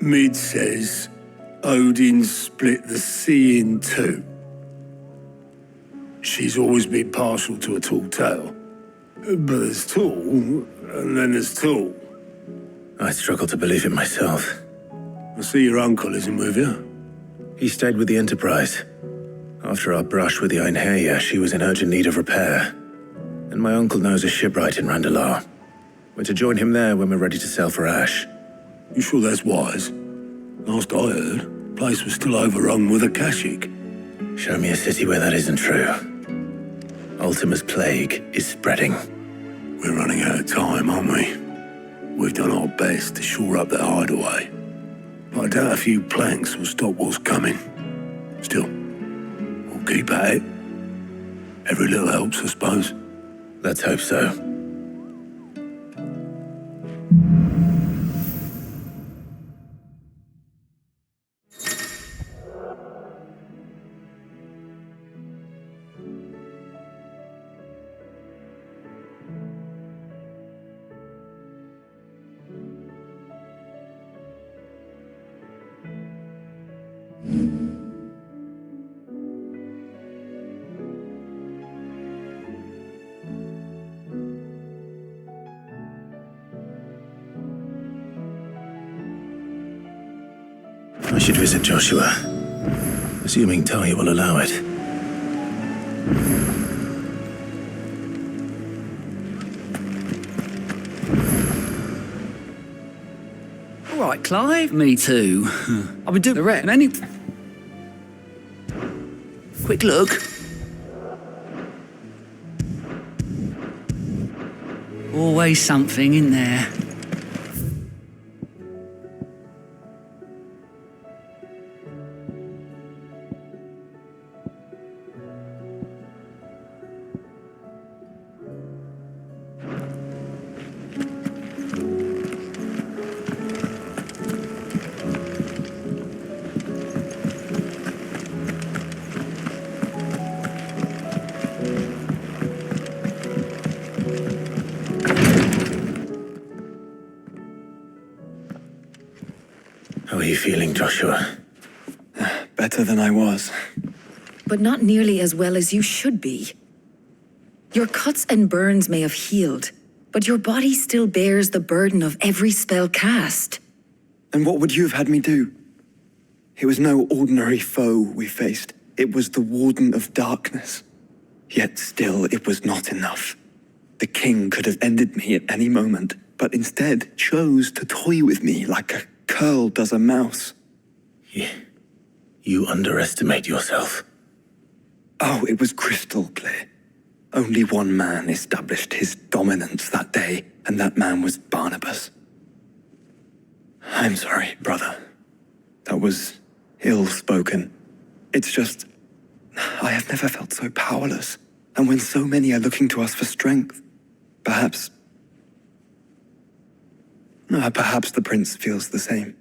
Mid says Odin split the sea in two. She's always been partial to a tall tale. But there's tall, and then there's tall. I struggle to believe it myself. I see your uncle isn't with you. He stayed with the Enterprise. After our brush with the Einherja, she was in urgent need of repair. And my uncle knows a shipwright in Randalar. We're to join him there when we're ready to sail for Ash. You sure that's wise? Last I heard, the place was still overrun with Akashic. Show me a city where that isn't true. Ultima's plague is spreading. We're running out of time, aren't we? We've done our best to shore up that hideaway. But I doubt a few planks will stop what's coming. Still, we'll keep at it. Every little helps, I suppose. Let's hope so. I should visit Joshua, assuming Talia will allow it. All right, Clive. Me too. I've been doing the rep. Any quick look. Always something in there. How are you feeling, Joshua? Better than I was. But not nearly as well as you should be. Your cuts and burns may have healed, but your body still bears the burden of every spell cast. And what would you have had me do? It was no ordinary foe we faced. It was the Warden of Darkness. Yet still, it was not enough. The king could have ended me at any moment, but instead chose to toy with me like a curl does a mouse. You underestimate yourself. Oh, it was crystal clear. Only one man established his dominance that day, and that man was Barnabas. I'm sorry, brother. That was ill-spoken. It's just, I have never felt so powerless. And when so many are looking to us for strength, perhaps the prince feels the same.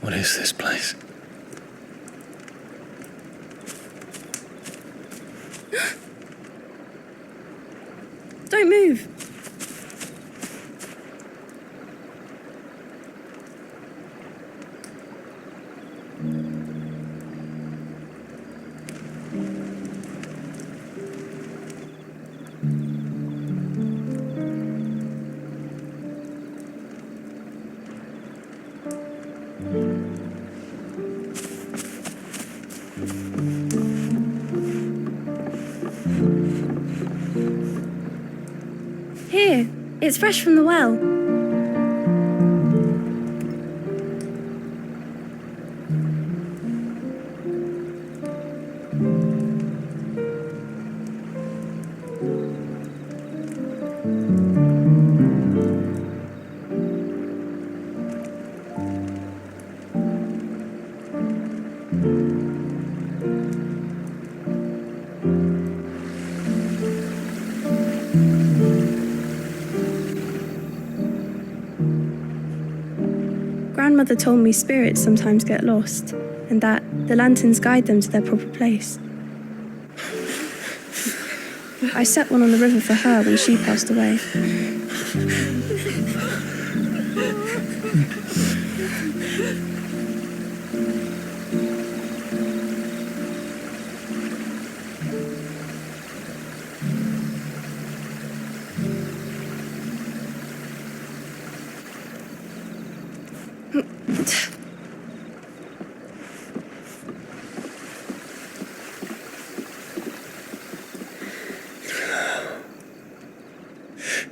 What is this place? Don't move. Here, it's fresh from the well. Grandmother told me spirits sometimes get lost, and that the lanterns guide them to their proper place. I set one on the river for her when she passed away.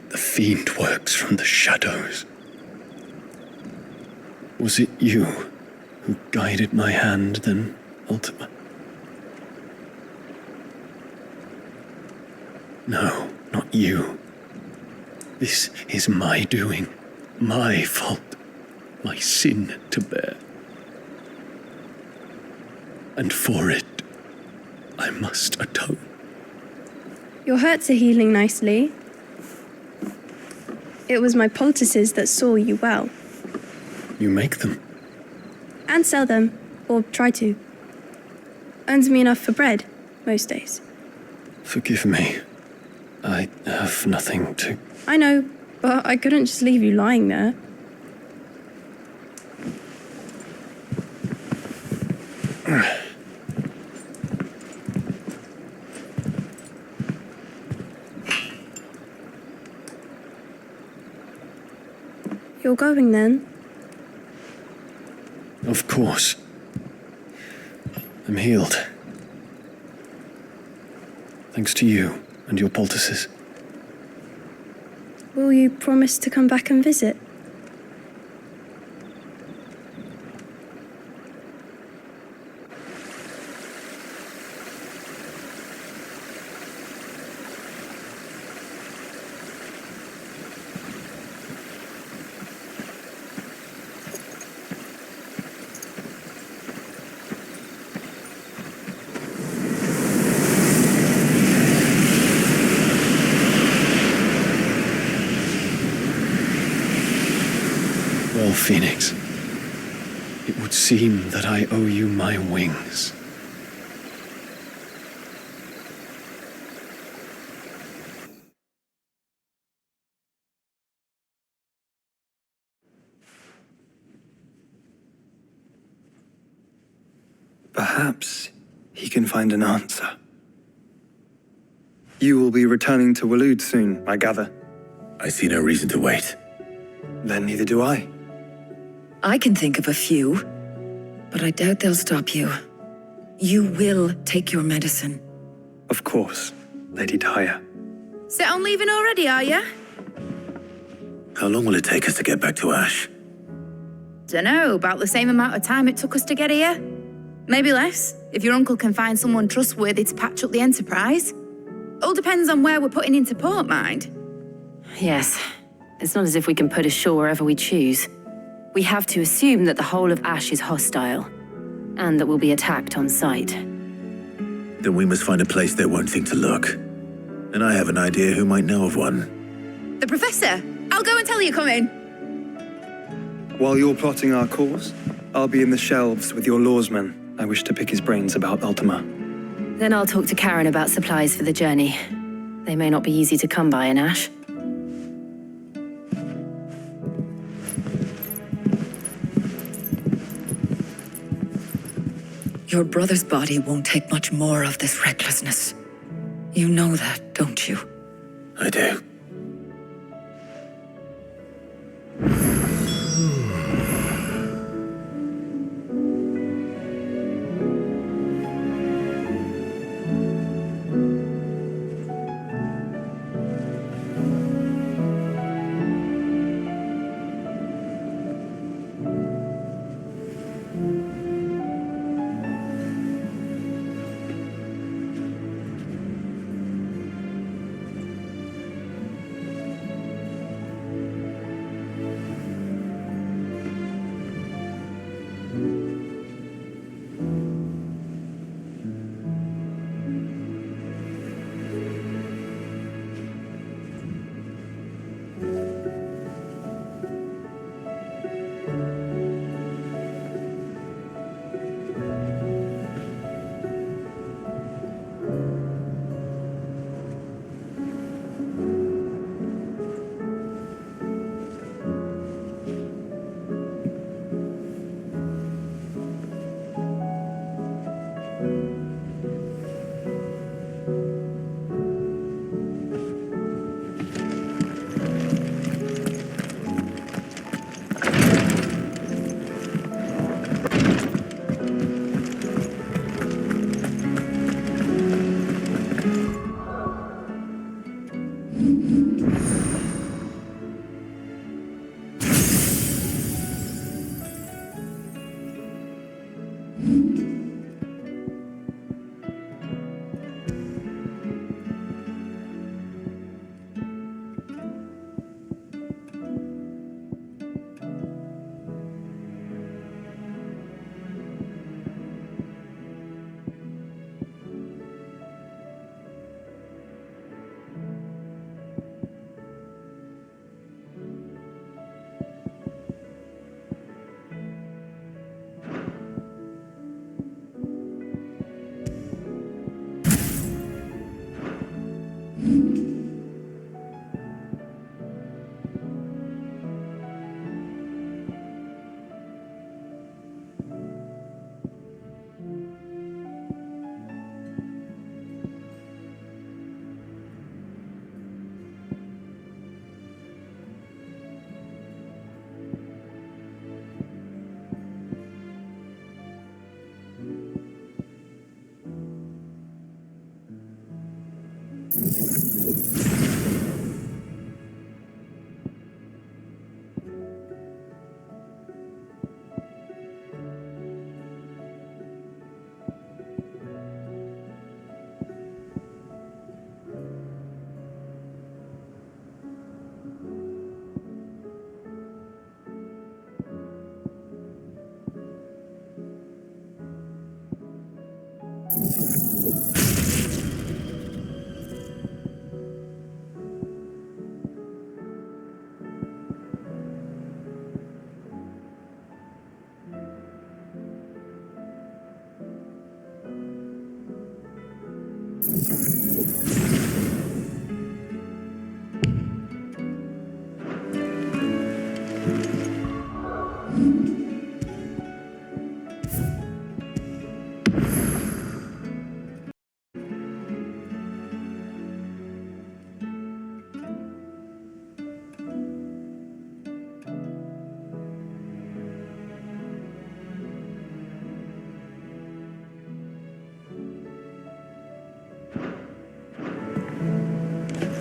The fiend works from the shadows. Was it you who guided my hand then, Ultima? No, not you. This is my doing, my fault, my sin to bear. And for it, I must atone. Your hurts are healing nicely. It was my poultices that saw you well. You make them? And sell them, or try to. Earns me enough for bread, most days. Forgive me. I have nothing to... I know, but I couldn't just leave you lying there. You're going then? Of course. I'm healed. Thanks to you and your poultices. Will you promise to come back and visit? Well, Phoenix, it would seem that I owe you my wings. Perhaps he can find an answer. You will be returning to Waloed soon, I gather. I see no reason to wait. Then neither do I. I can think of a few, but I doubt they'll stop you. You will take your medicine. Of course, Lady Daya. Set on leaving already, are ya? How long will it take us to get back to Ash? Dunno, about the same amount of time it took us to get here. Maybe less, if your uncle can find someone trustworthy to patch up the Enterprise. All depends on where we're putting into port, mind. Yes. It's not as if we can put ashore wherever we choose. We have to assume that the whole of Ash is hostile, and that we'll be attacked on sight. Then we must find a place they won't think to look. And I have an idea who might know of one. The Professor! I'll go and tell you coming. While you're plotting our course, I'll be in the shelves with your lawsman. I wish to pick his brains about Ultima. Then I'll talk to Karen about supplies for the journey. They may not be easy to come by in Ash. Your brother's body won't take much more of this recklessness. You know that, don't you? I do.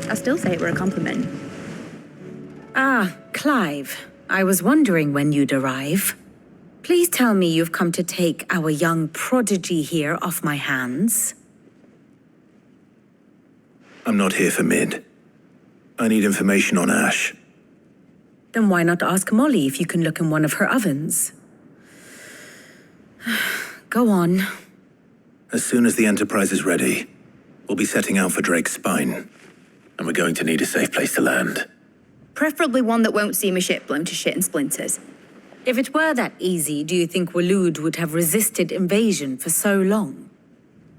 I still say it were a compliment. Ah, Clive. I was wondering when you'd arrive. Please tell me you've come to take our young prodigy here off my hands. I'm not here for Mid. I need information on Ash. Then why not ask Molly if you can look in one of her ovens? Go on. As soon as the Enterprise is ready, we'll be setting out for Drake's Spine. And we're going to need a safe place to land. Preferably one that won't see my ship blown to shit and splinters. If it were that easy, do you think Waloed would have resisted invasion for so long?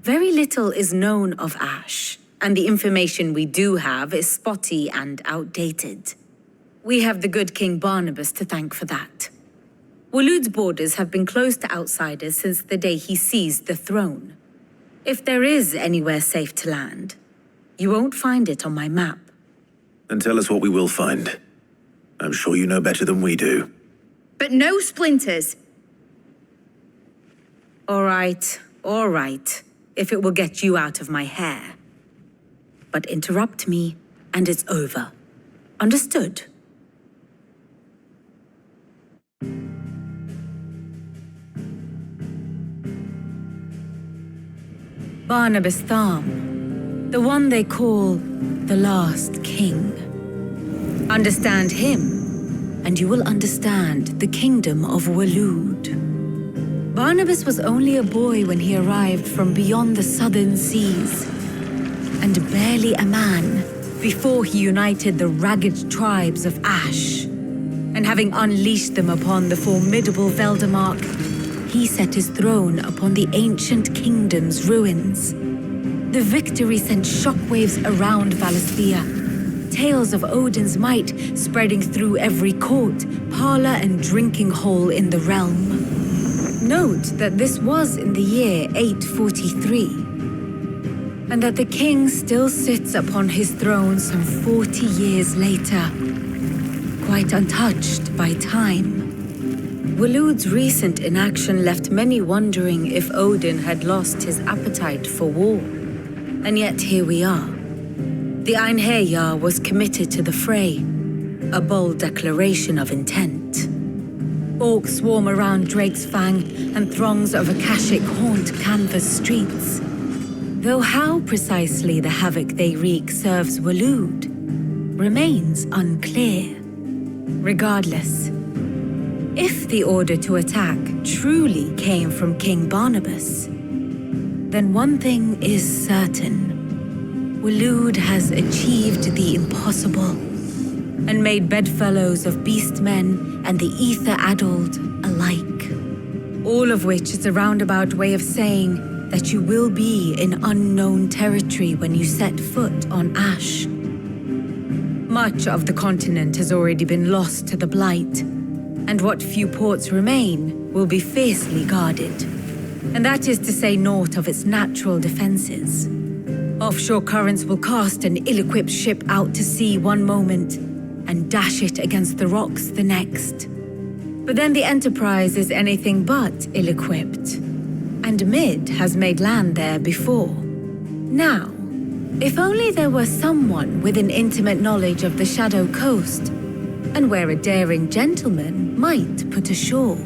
Very little is known of Ash, and the information we do have is spotty and outdated. We have the good King Barnabas to thank for that. Waloed's borders have been closed to outsiders since the day he seized the throne. If there is anywhere safe to land, you won't find it on my map. Then tell us what we will find. I'm sure you know better than we do. But no splinters. All right, if it will get you out of my hair. But interrupt me, and it's over. Understood? Barnabas Tharm, the one they call the last king. Understand him, and you will understand the kingdom of Waloed. Barnabas was only a boy when he arrived from beyond the southern seas, and barely a man before he united the ragged tribes of Ash. And having unleashed them upon the formidable Veldamark, he set his throne upon the ancient kingdom's ruins. The victory sent shockwaves around Valisthea, tales of Odin's might spreading through every court, parlor, and drinking hole in the realm. Note that this was in the year 843, and that the king still sits upon his throne some 40 years later, quite untouched by time. Waloed's recent inaction left many wondering if Odin had lost his appetite for war. And yet here we are. The Einherjar was committed to the fray, a bold declaration of intent. Orcs swarm around Drake's Fang, and throngs of Akashic haunt canvas streets. Though how precisely the havoc they wreak serves Waloed remains unclear. Regardless, if the order to attack truly came from King Barnabas, then one thing is certain. Waloed has achieved the impossible and made bedfellows of beastmen and the ether-addled alike. All of which is a roundabout way of saying that you will be in unknown territory when you set foot on Ash. Much of the continent has already been lost to the Blight, and what few ports remain will be fiercely guarded. And that is to say naught of its natural defenses. Offshore currents will cast an ill-equipped ship out to sea one moment and dash it against the rocks the next. But then the Enterprise is anything but ill-equipped, and Mid has made land there before. Now, if only there were someone with an intimate knowledge of the Shadow Coast, and where a daring gentleman might put ashore.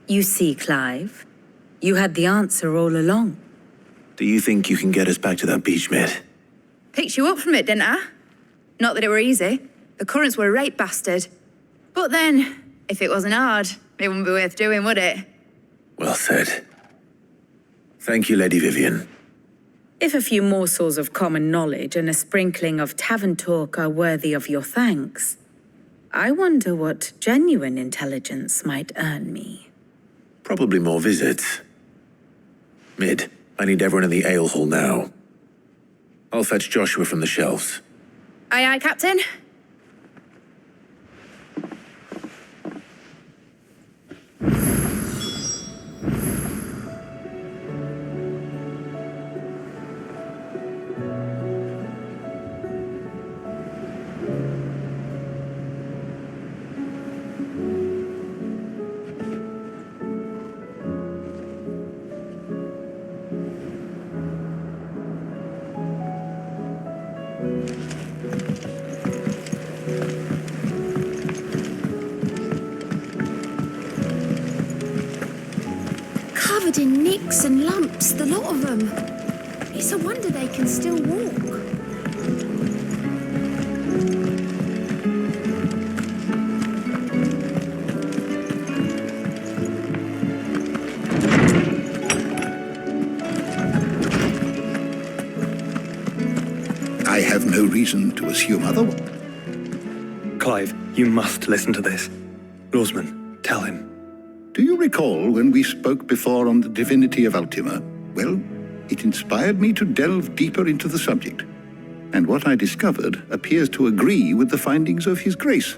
You see, Clive, you had the answer all along. Do you think you can get us back to that beach, Mid? Picked you up from it, didn't I? Not that it were easy. The currents were a right bastard. But then, if it wasn't hard, it wouldn't be worth doing, would it? Well said. Thank you, Lady Vivian. If a few morsels of common knowledge and a sprinkling of tavern talk are worthy of your thanks, I wonder what genuine intelligence might earn me. Probably more visits. Mid, I need everyone in the ale hall now. I'll fetch Joshua from the shelves. Aye, aye, Captain. Covered in nicks and lumps, the lot of them. It's a wonder they can still walk. I have no reason to assume otherwise. Clive, you must listen to this. Lawsman, tell him. Do you recall when we spoke before on the divinity of Ultima? Well, it inspired me to delve deeper into the subject. And what I discovered appears to agree with the findings of His Grace.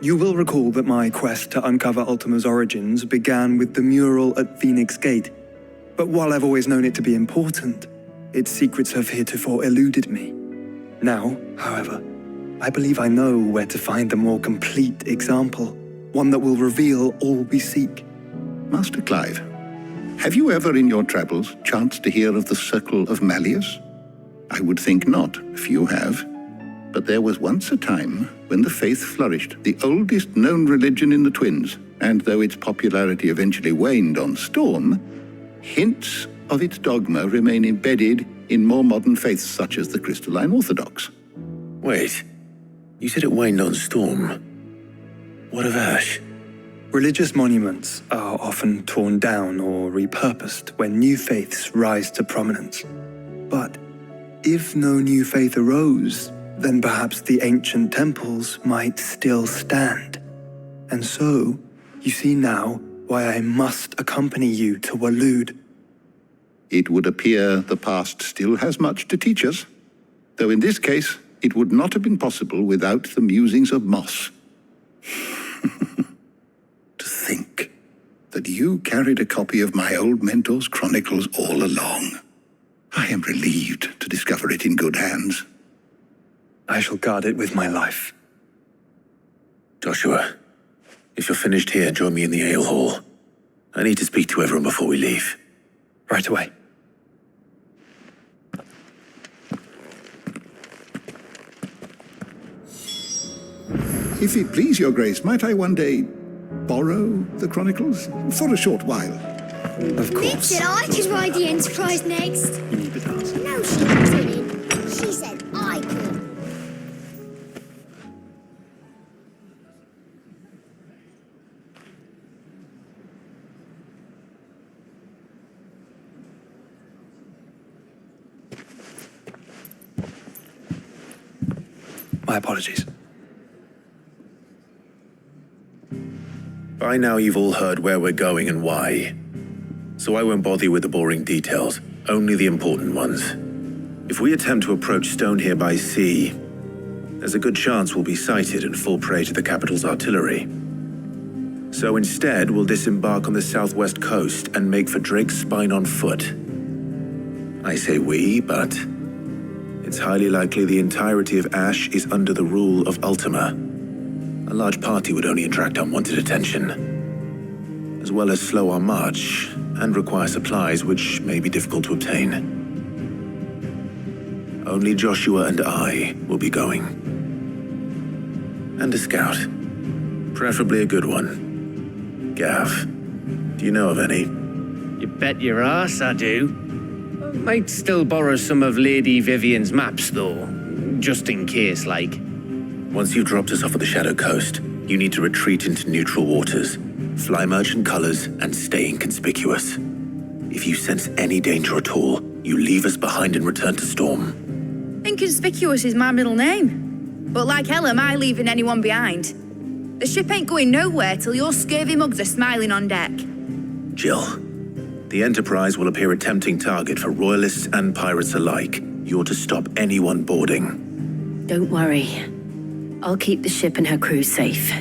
You will recall that my quest to uncover Ultima's origins began with the mural at Phoenix Gate. But while I've always known it to be important, its secrets have heretofore eluded me. Now, however, I believe I know where to find the more complete example. One that will reveal all we seek. Master Clive, have you ever in your travels chanced to hear of the Circle of Malleus? I would think not, if you have. But there was once a time when the faith flourished, the oldest known religion in the Twins, and though its popularity eventually waned on Storm, hints of its dogma remain embedded in more modern faiths such as the Crystalline Orthodox. Wait, you said it waned on Storm. What of Ash? Religious monuments are often torn down or repurposed when new faiths rise to prominence. But if no new faith arose, then perhaps the ancient temples might still stand. And so, you see now why I must accompany you to Waloed. It would appear the past still has much to teach us, though in this case, it would not have been possible without the musings of Moss. To think that you carried a copy of my old mentor's chronicles all along. I am relieved to discover it in good hands. I shall guard it with my life. Joshua, if you're finished here, join me in the ale hall. I need to speak to everyone before we leave. Right away. If it please your grace, might I one day borrow the Chronicles? For a short while. Of Nick course. said I could ride the Enterprise next. No, she didn't. She said I could. My apologies. By now you've all heard where we're going and why. So I won't bother you with the boring details, only the important ones. If we attempt to approach Stone here by sea, there's a good chance we'll be sighted and fall prey to the capital's artillery. So instead, we'll disembark on the southwest coast and make for Drake's Spine on foot. I say we, but it's highly likely the entirety of Ash is under the rule of Ultima. A large party would only attract unwanted attention, as well as slow our march and require supplies which may be difficult to obtain. Only Joshua and I will be going. And a scout. Preferably a good one. Gav, do you know of any? You bet your ass I do. Might still borrow some of Lady Vivian's maps, though. Just in case, like. Once you've dropped us off at the Shadow Coast, you need to retreat into neutral waters, fly merchant colors, and stay inconspicuous. If you sense any danger at all, you leave us behind and return to Storm. Inconspicuous is my middle name. But like hell am I leaving anyone behind. The ship ain't going nowhere till your scurvy mugs are smiling on deck. Jill, the Enterprise will appear a tempting target for royalists and pirates alike. You're to stop anyone boarding. Don't worry. I'll keep the ship and her crew safe.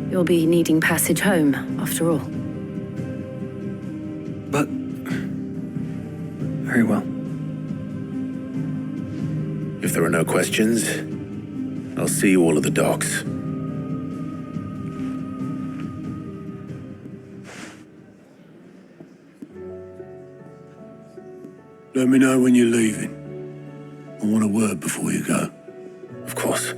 You'll be needing passage home, after all. But... very well. If there are no questions, I'll see you all at the docks. Let me know when you're leaving. I want a word before you go. Of course.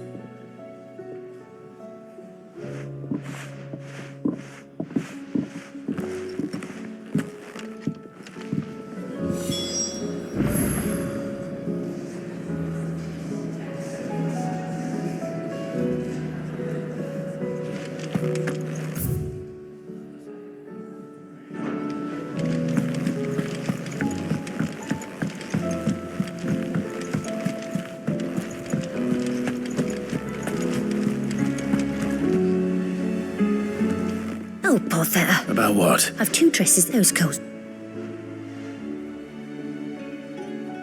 Oh, bother. About what? I've 2 dresses, those goes.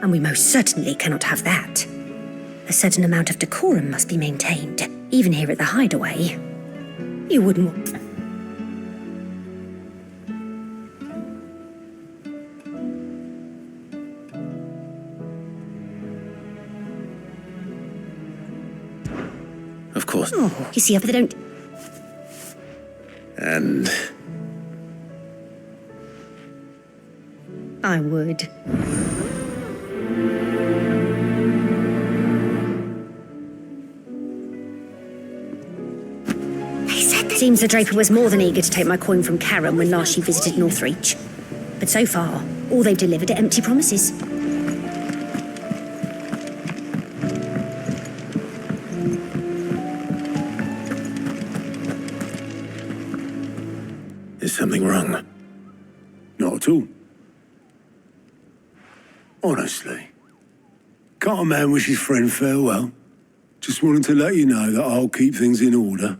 And we most certainly cannot have that. A certain amount of decorum must be maintained, even here at the hideaway. You wouldn't want... Of course. Oh, you see, if they don't... And... I would. Seems the Draper was more than eager to take my coin from Karen when last she visited Northreach. But so far, all they've delivered are empty promises. Is something wrong? Not at all. Honestly. Can't a man wish his friend farewell? Just wanted to let you know that I'll keep things in order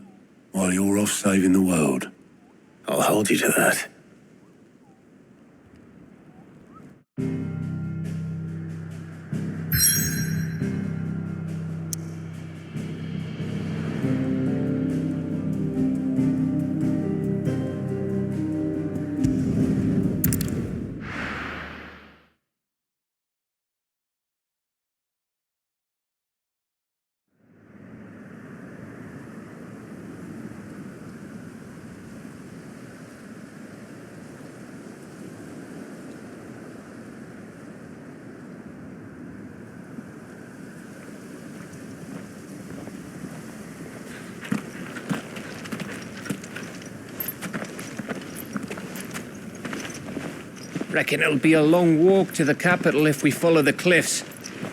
while you're off saving the world. I'll hold you to that. Reckon it'll be a long walk to the capital if we follow the cliffs.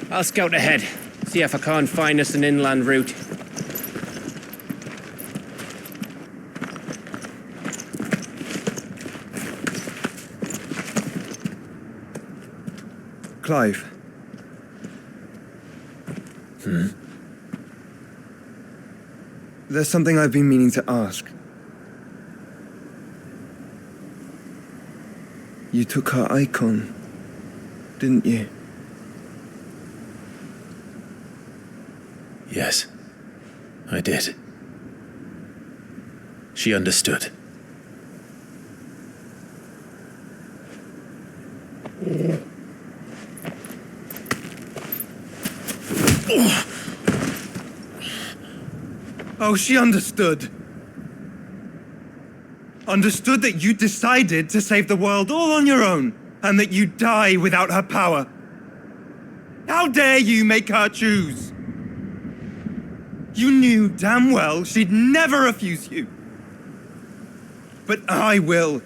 I'll scout ahead, see if I can't find us an inland route. Clive. There's something I've been meaning to ask. You took her icon, didn't you? Yes, I did. She understood. Oh, she understood. Understood that you decided to save the world all on your own, and that you'd die without her power. How dare you make her choose? You knew damn well she'd never refuse you. But I will.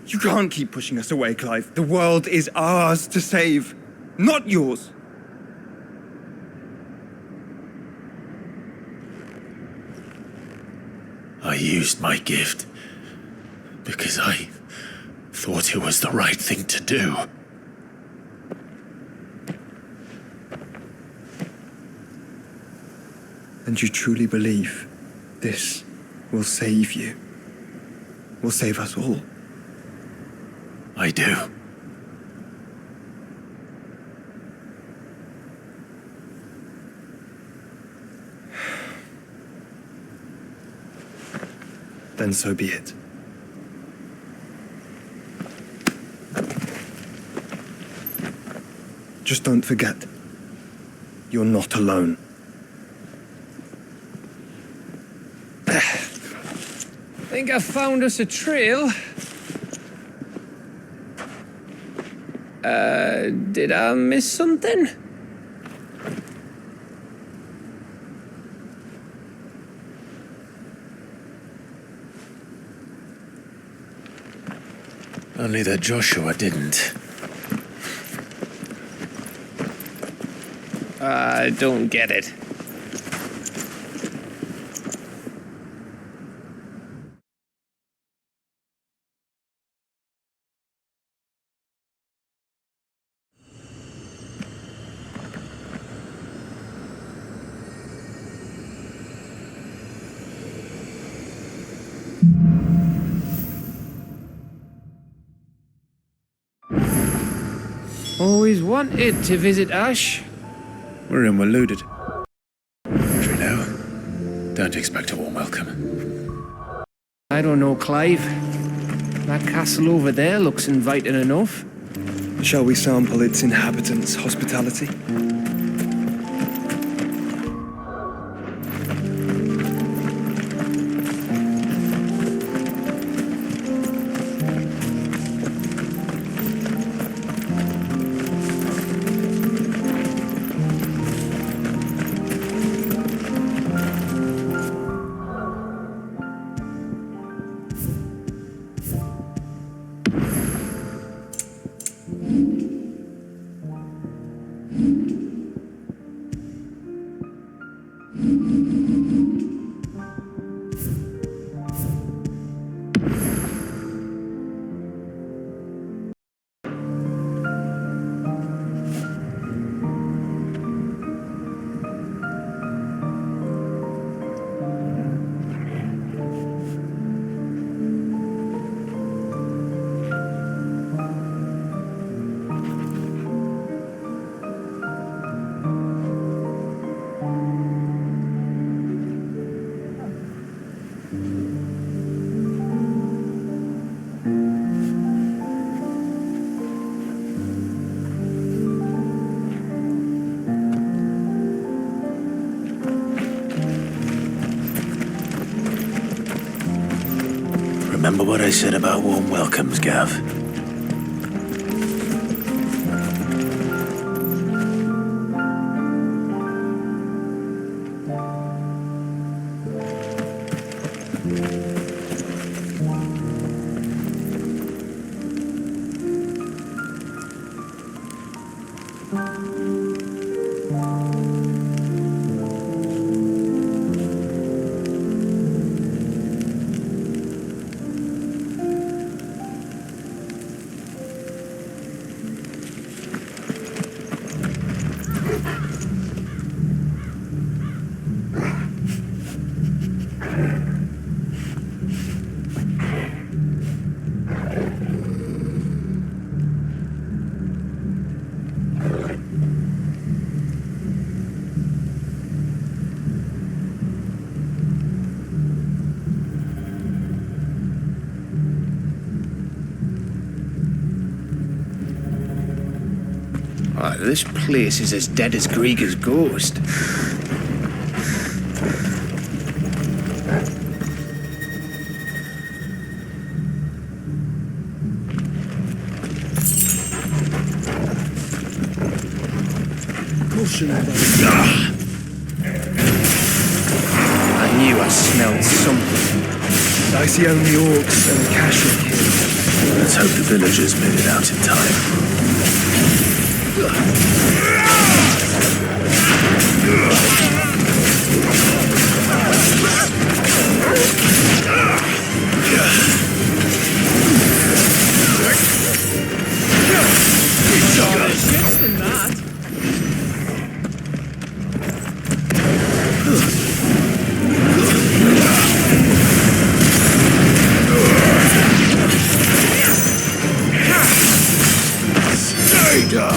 You can't keep pushing us away, Clive. The world is ours to save, not yours. I used my gift because I thought it was the right thing to do. And you truly believe this will save you? Will save us all? I do. Then so be it. Just don't forget, you're not alone. Think I found us a trail. Did I miss something? Only that Joshua didn't. I don't get it. Always wanted to visit Ash. We're in, we're looted. Now, don't expect a warm welcome. I don't know, Clive. That castle over there looks inviting enough. Shall we sample its inhabitants' hospitality? Remember what I said about warm welcomes, Gav? This place is as dead as Grieger's ghost. I knew I smelled something. I see only orcs and Kashuk here. Let's hope the villagers made it out in time. Stay down.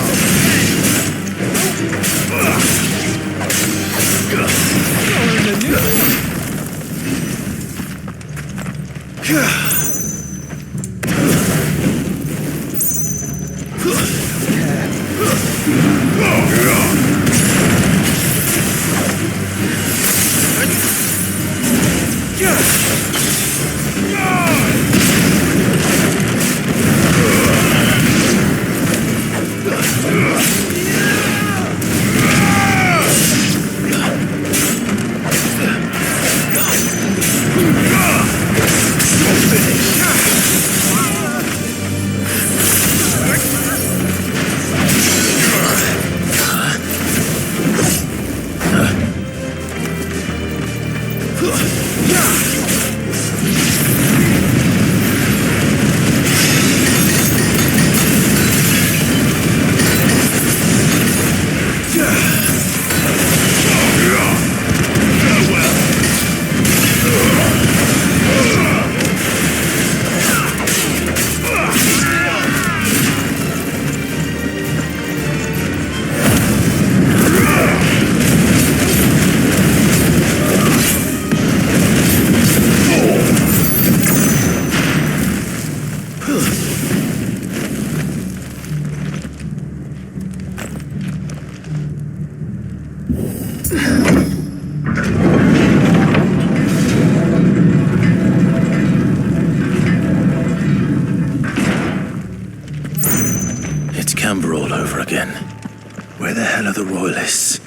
Where the hell are the royalists?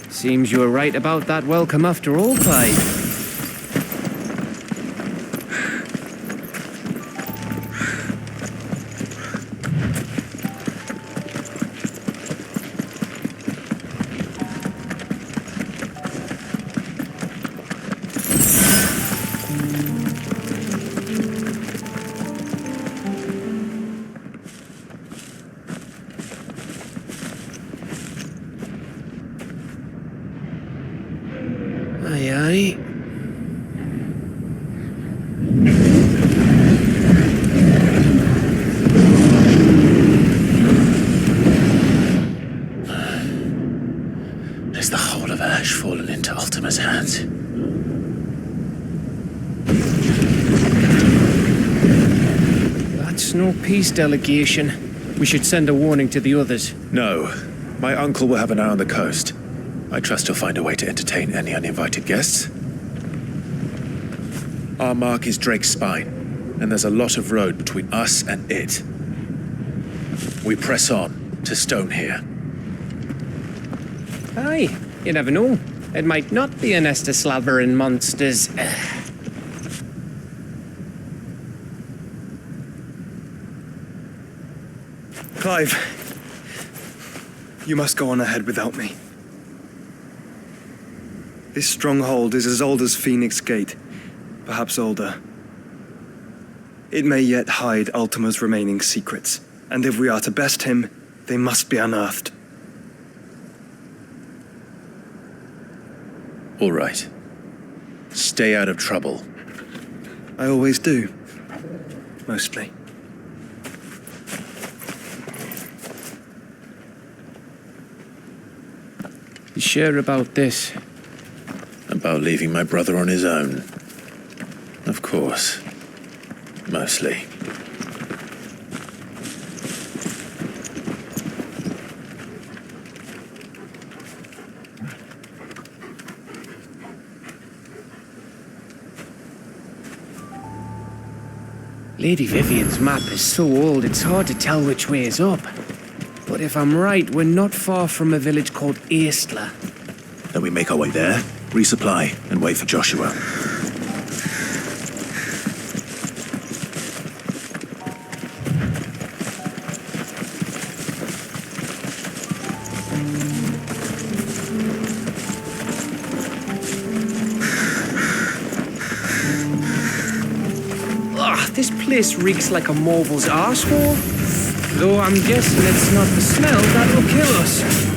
Seems you were right about that welcome after all, Clive. Is the whole of Ash fallen into Ultima's hands? That's no peace delegation. We should send a warning to the others. No. My uncle will have an eye on the coast. I trust he'll find a way to entertain any uninvited guests. Our mark is Drake's Spine, and there's a lot of road between us and it. We press on to Stone here. Aye, you never know. It might not be a nest of slavering monsters. Clive, You must go on ahead without me. This stronghold is as old as Phoenix Gate, perhaps older. It may yet hide Ultima's remaining secrets, and if we are to best him, they must be unearthed. All right. Stay out of trouble. I always do. Mostly. You sure about this? About leaving my brother on his own? Of course. Mostly. Lady Vivian's map is so old it's hard to tell which way is up. But if I'm right, we're not far from a village called Eastla. Then we make our way there, resupply, and wait for Joshua. This place reeks like a moble's arsehole. Though I'm guessing it's not the smell that will kill us.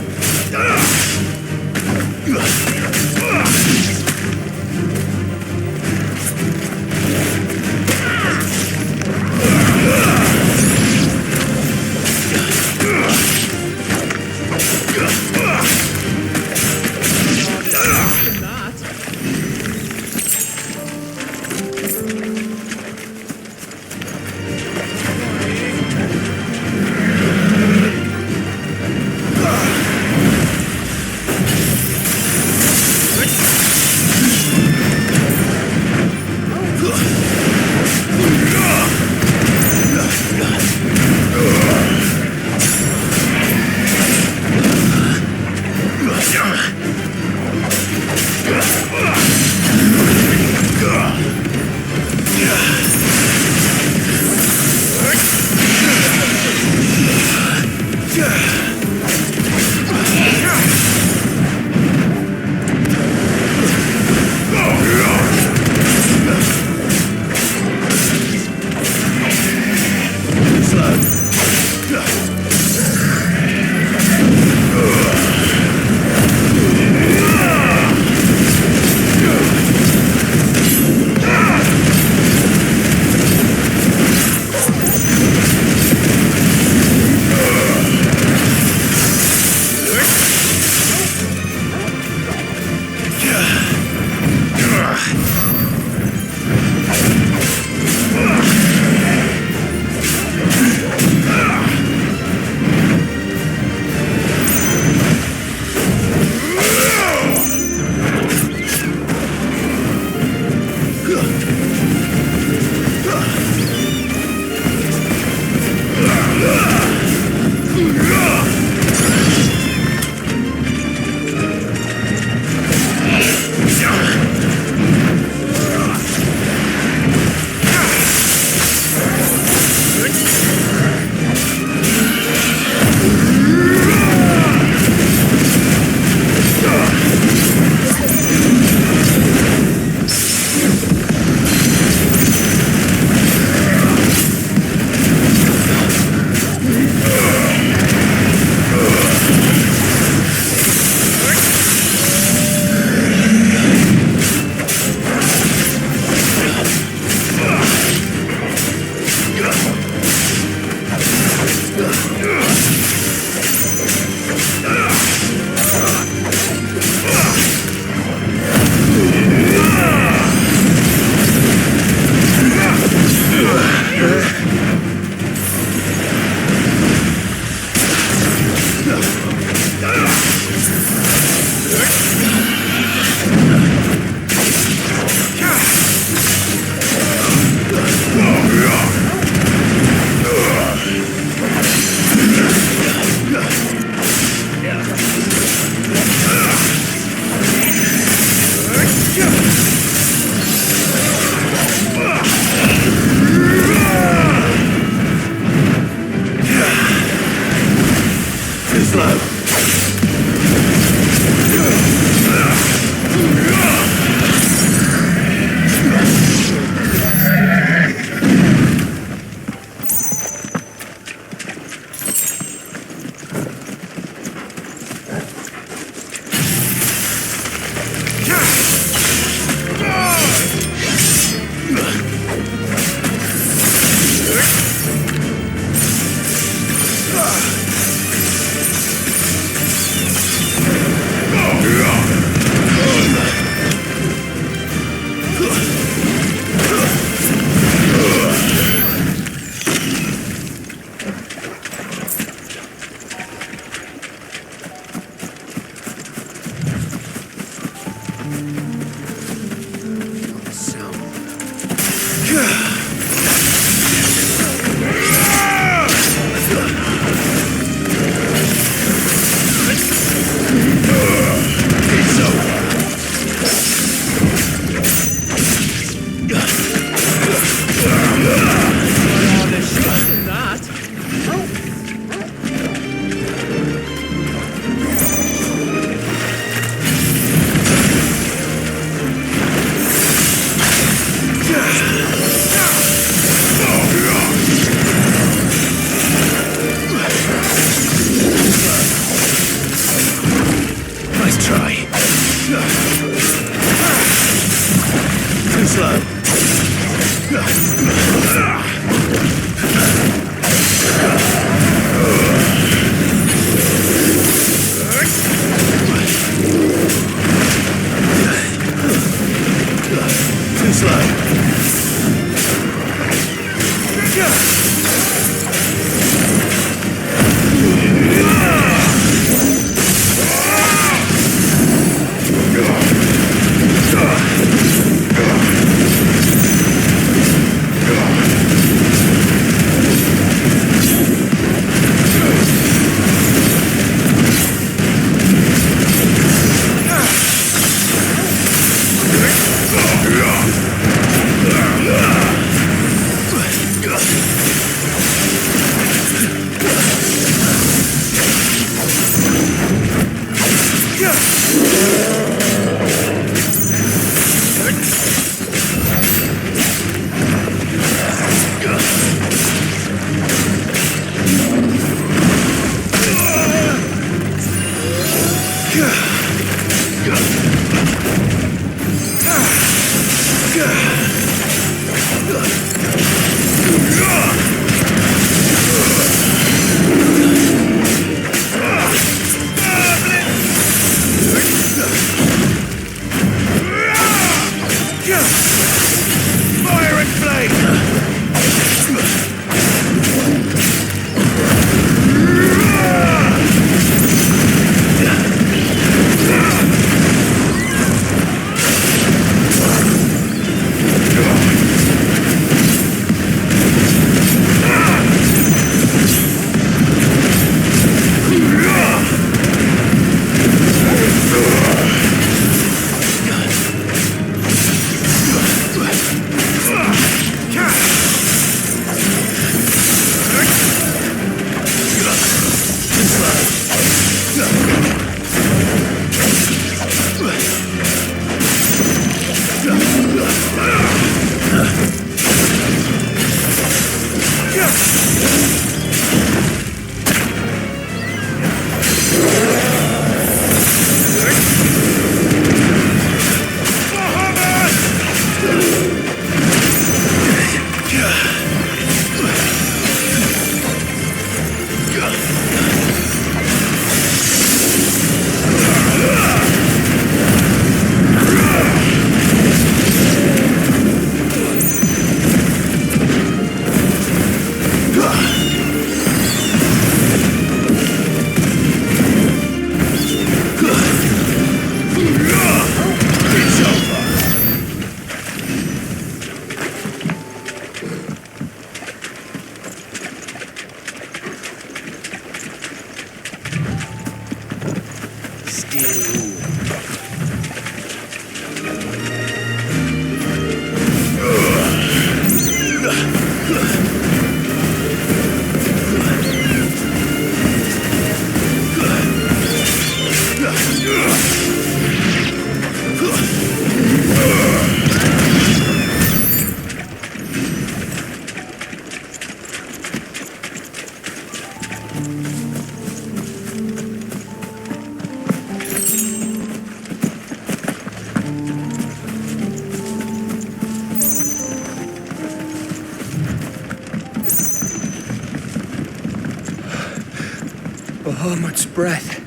Bahamut's breath.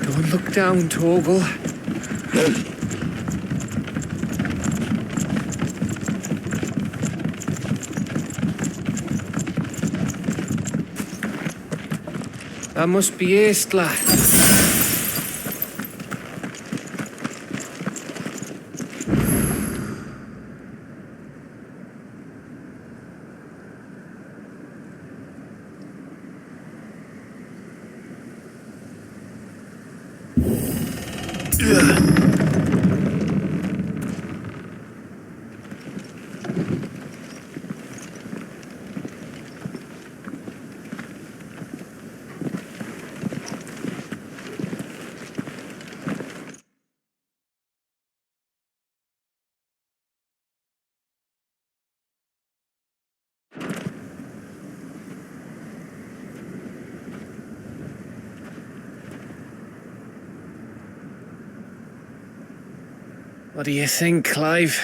Don't look down, Torgal. That must be Estla. What do you think, Clive?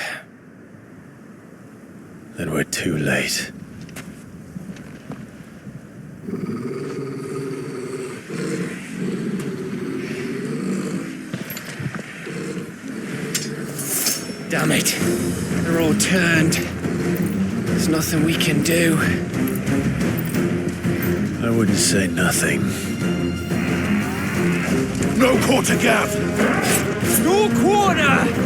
Then we're too late. Damn it. They're all turned. There's nothing we can do. I wouldn't say nothing. No quarter gap! No quarter!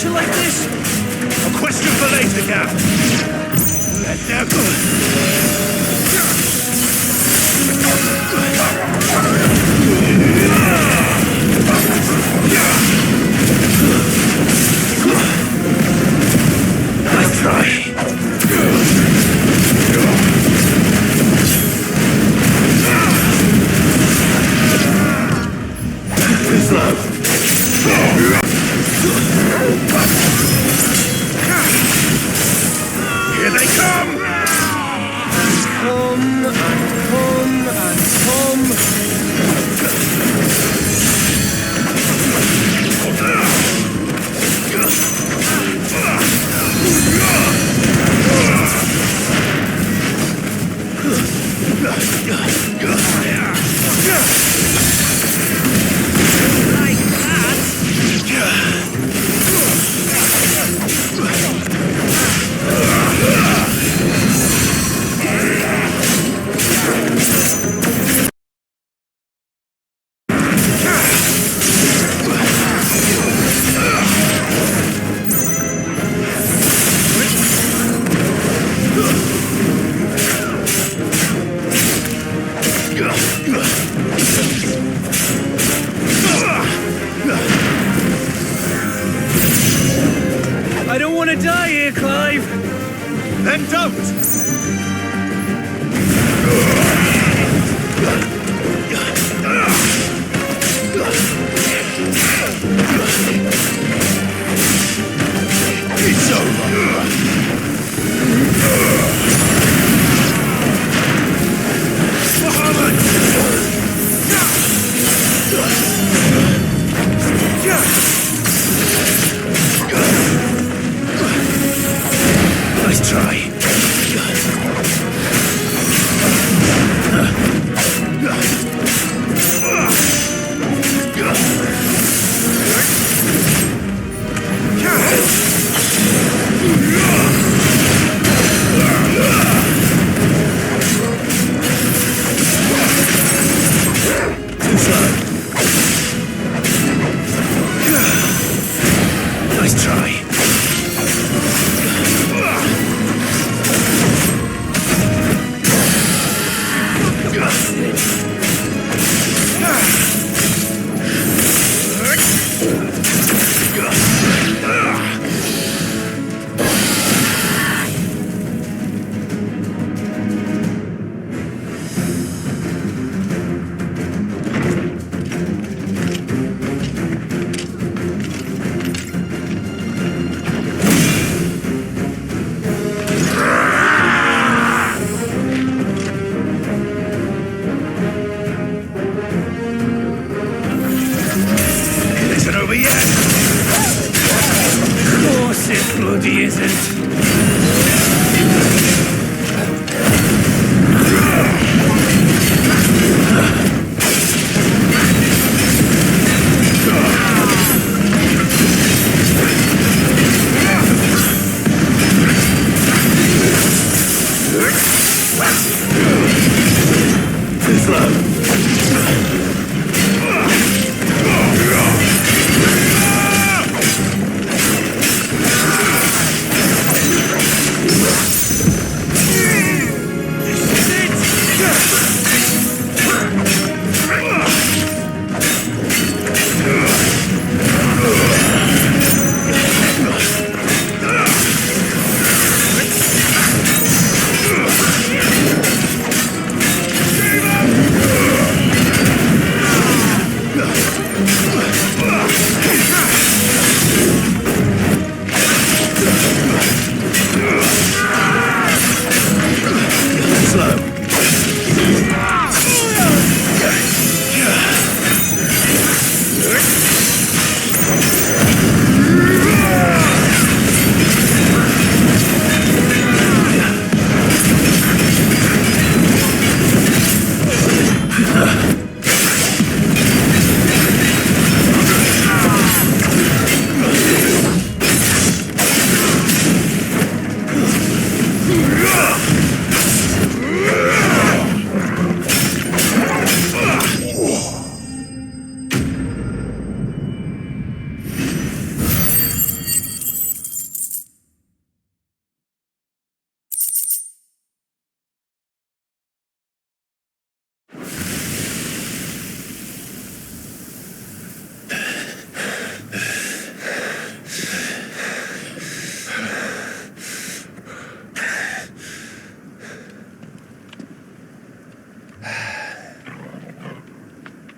Like this? A question for later, Cap. Let them... Nice try. Here they come! Come and come and come. Like that. I don't want to die here, Clive. Then don't! It's over! Nice try.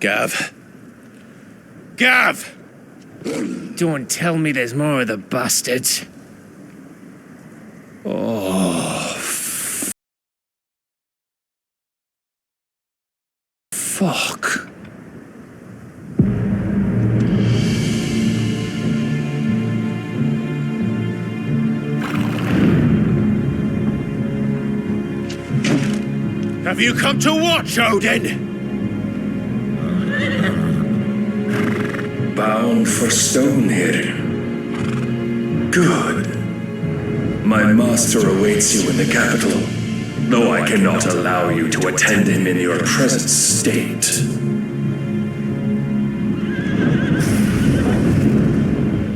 Gav. Gav! Don't tell me there's more of the bastards. Oh. Fuck. Have you come to watch, Odin? Bound for stone here. Good. My master awaits you in the capital, though I cannot allow you to attend him in your present state.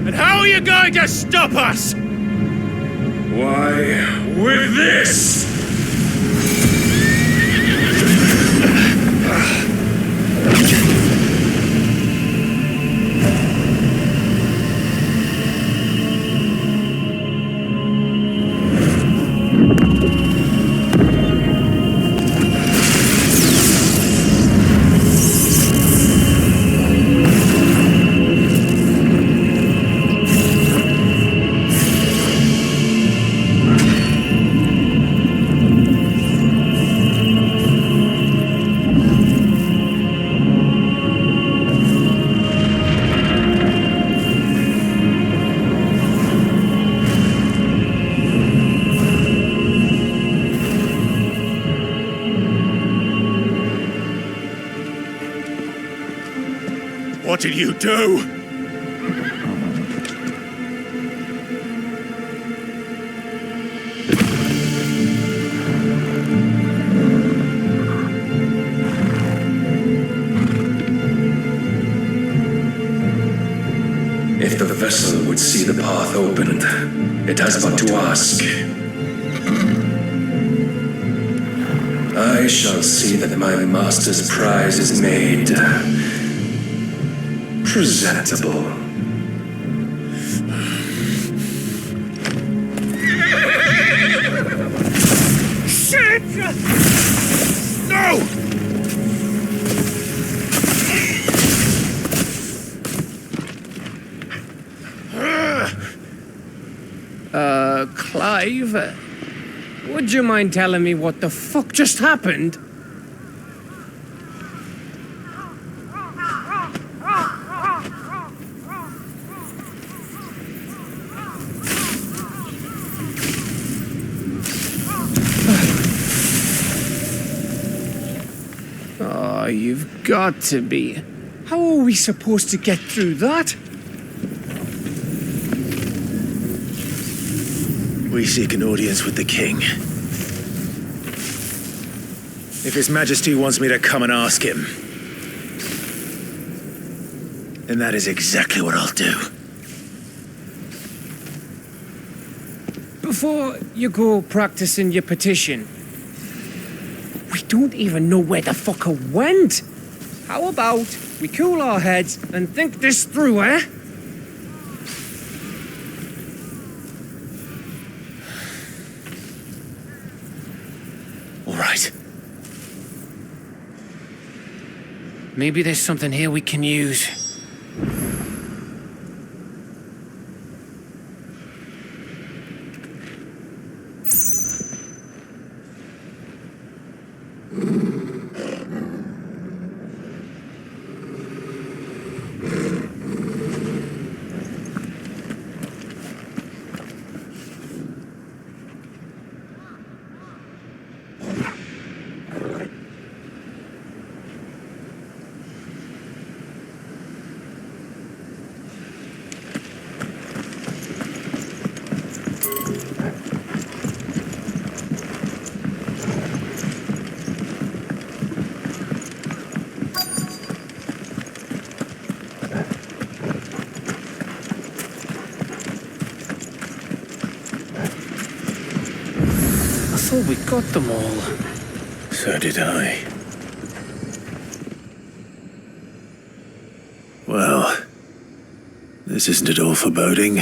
And how are you going to stop us? Why, with this! What did you do? If the vessel would see the path opened, it has but to ask. I shall see that my master's prize is made presentable. Shit! No! Clive? Would you mind telling me what the fuck just happened? Oh, you've got to be. How are we supposed to get through that? We seek an audience with the king. If His Majesty wants me to come and ask him, then that is exactly what I'll do. Before you go practicing your petition, we don't even know where the fucker went. How about we cool our heads and think this through, eh? All right. Maybe there's something here we can use. I thought we got them all. So did I. Well, this isn't at all foreboding.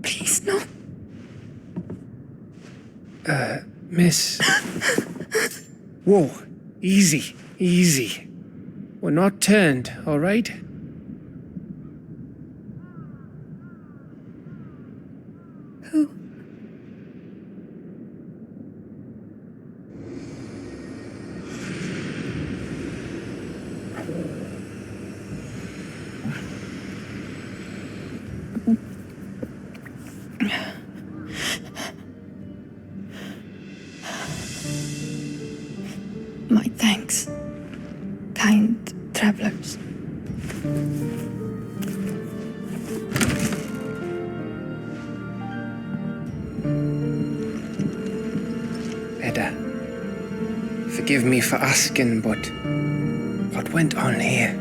Please, no. Miss. Whoa, easy, easy. We're not turned, all right? Who? My thanks, kind travelers. Edda, forgive me for asking, but what went on here?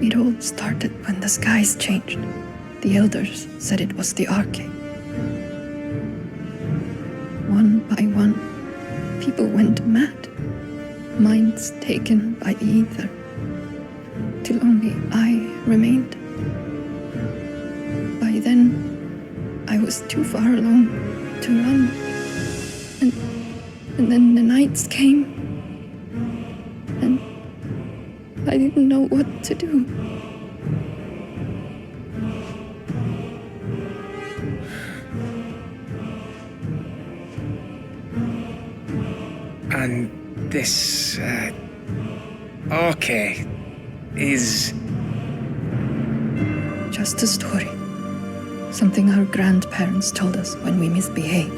It all started when the skies changed. The elders said it was the arcade. One by one, people went mad, minds taken by the ether, till only I remained. By then, I was too far along to run. And then the nights came, and I didn't know what to do. And this, arcade is... Just a story. Something our grandparents told us when we misbehaved.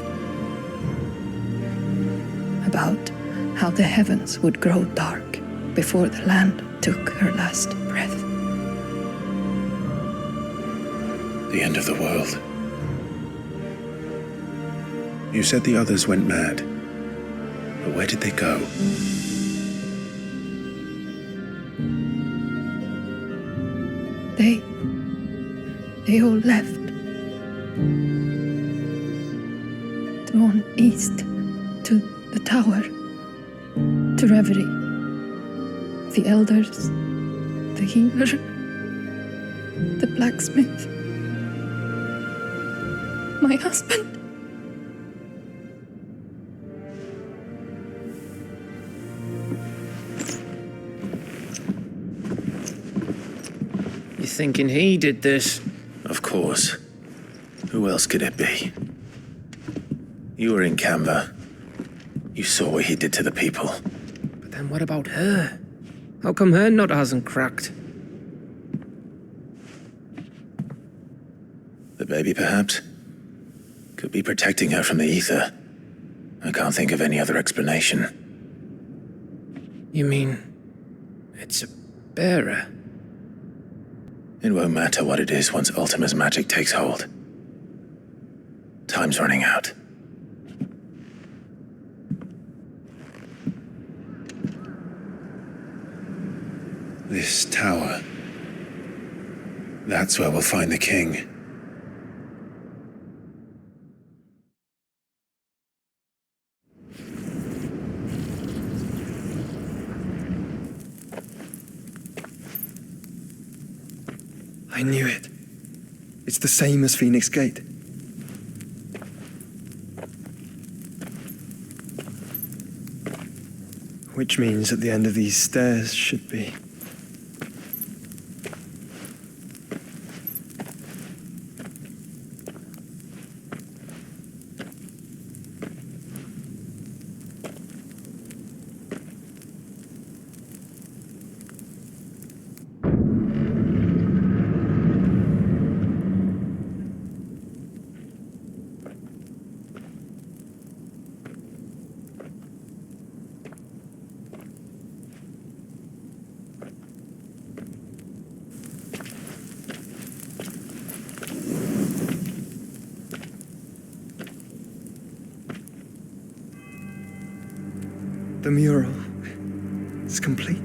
About how the heavens would grow dark before the land took her last breath. The end of the world. You said the others went mad. But where did they go? They all left. Drawn east to the tower, to reverie. The elders, the healer, the blacksmith, my husband. You thinking he did this? Of course. Who else could it be? You were in Canva. You saw what he did to the people. But then what about her? How come her nut hasn't cracked? The baby, perhaps? Could be protecting her from the ether. I can't think of any other explanation. You mean... it's a bearer? It won't matter what it is once Ultima's magic takes hold. Time's running out. This tower. That's where we'll find the king. I knew it. It's the same as Phoenix Gate. Which means at the end of these stairs should be... The mural is complete.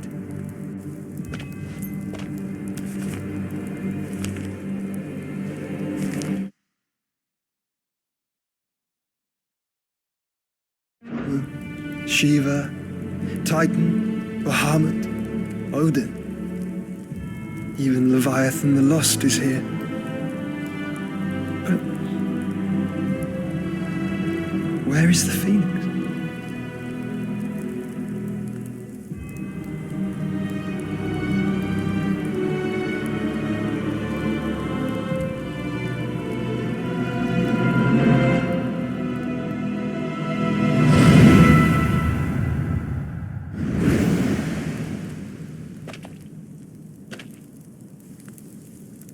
Shiva, Titan, Bahamut, Odin. Even Leviathan the Lost is here. But where is the Phoenix?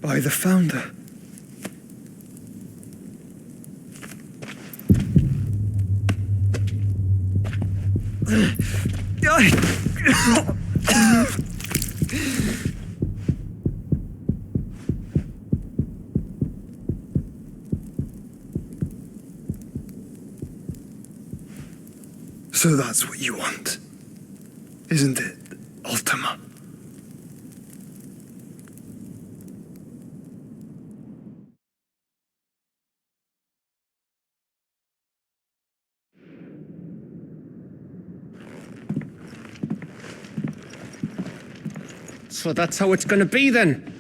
By the founder. So that's what you want, isn't it, Ultima? So that's how it's gonna be then?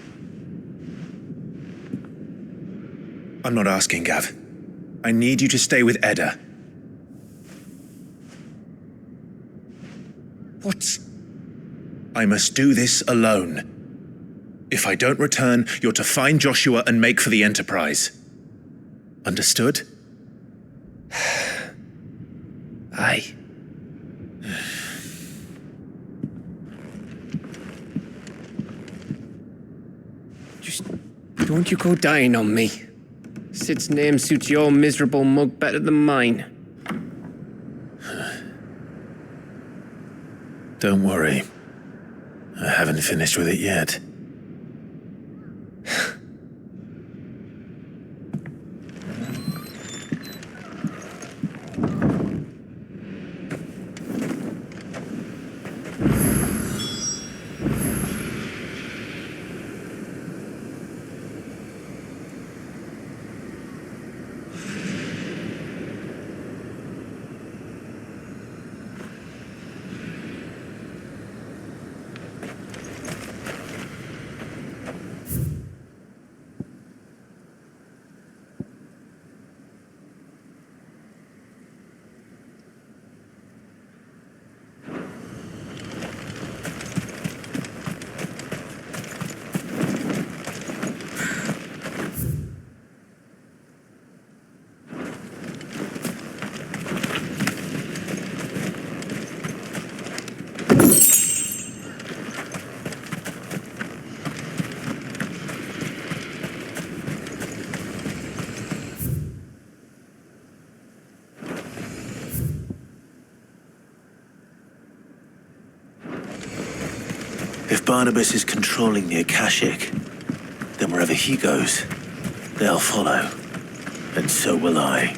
I'm not asking, Gav. I need you to stay with Edda. What? I must do this alone. If I don't return, you're to find Joshua and make for the Enterprise. Understood? Aye. Just don't you go dying on me. Sid's name suits your miserable mug better than mine. Don't worry. I haven't finished with it yet. Barnabas is controlling the Akashic, then wherever he goes, they'll follow. And so will I.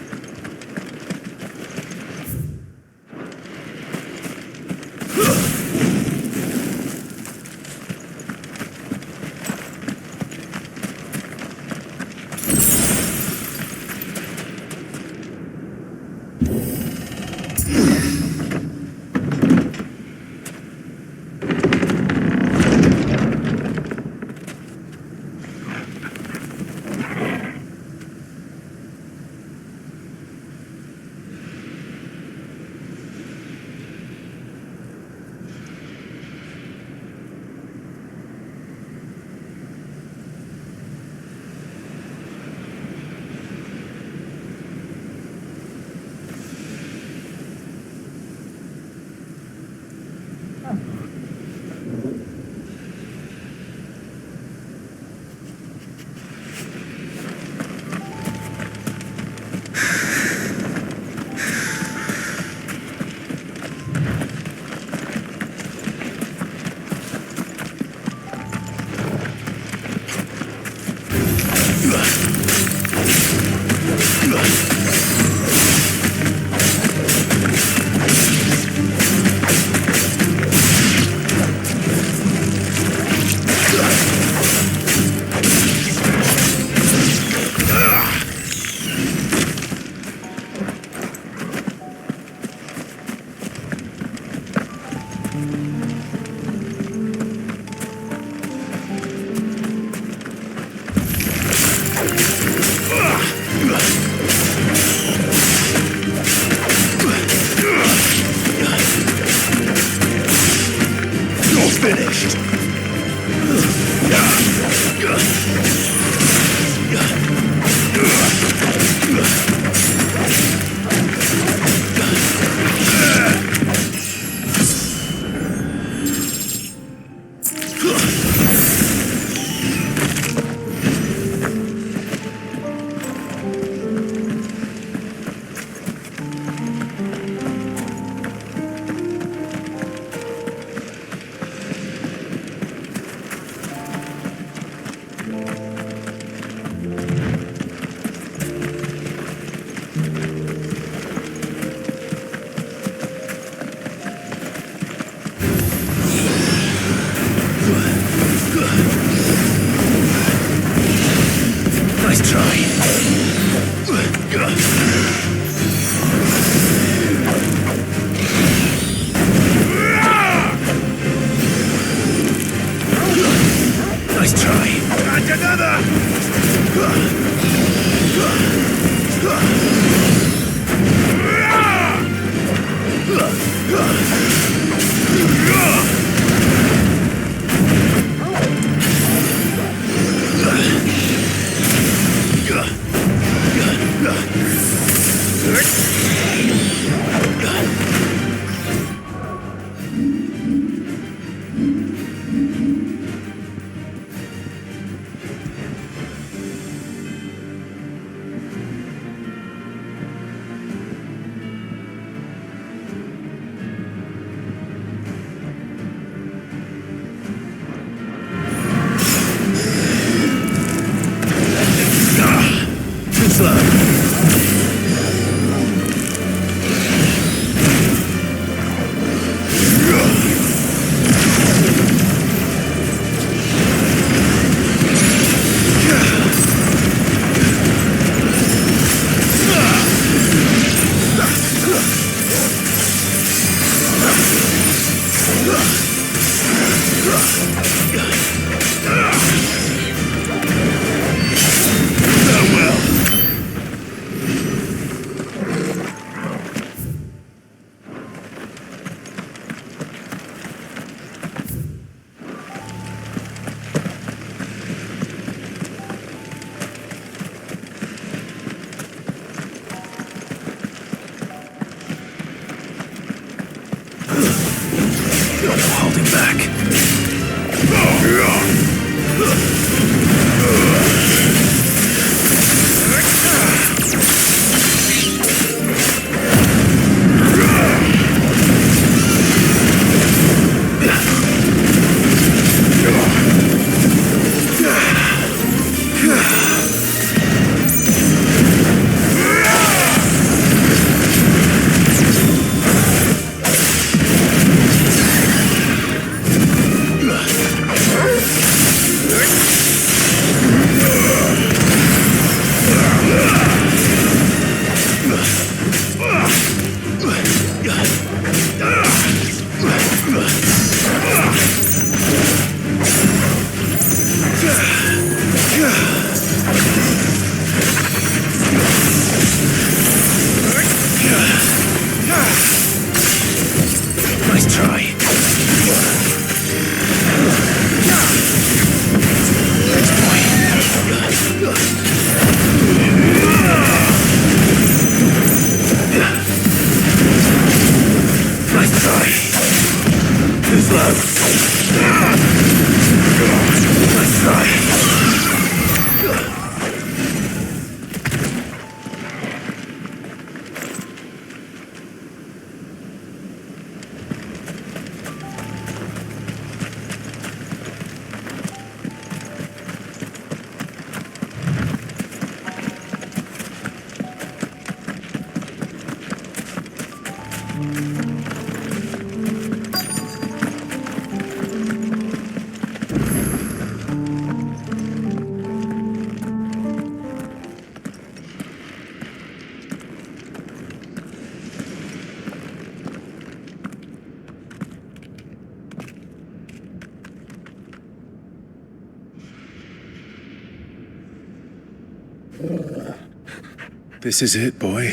This is it, boy.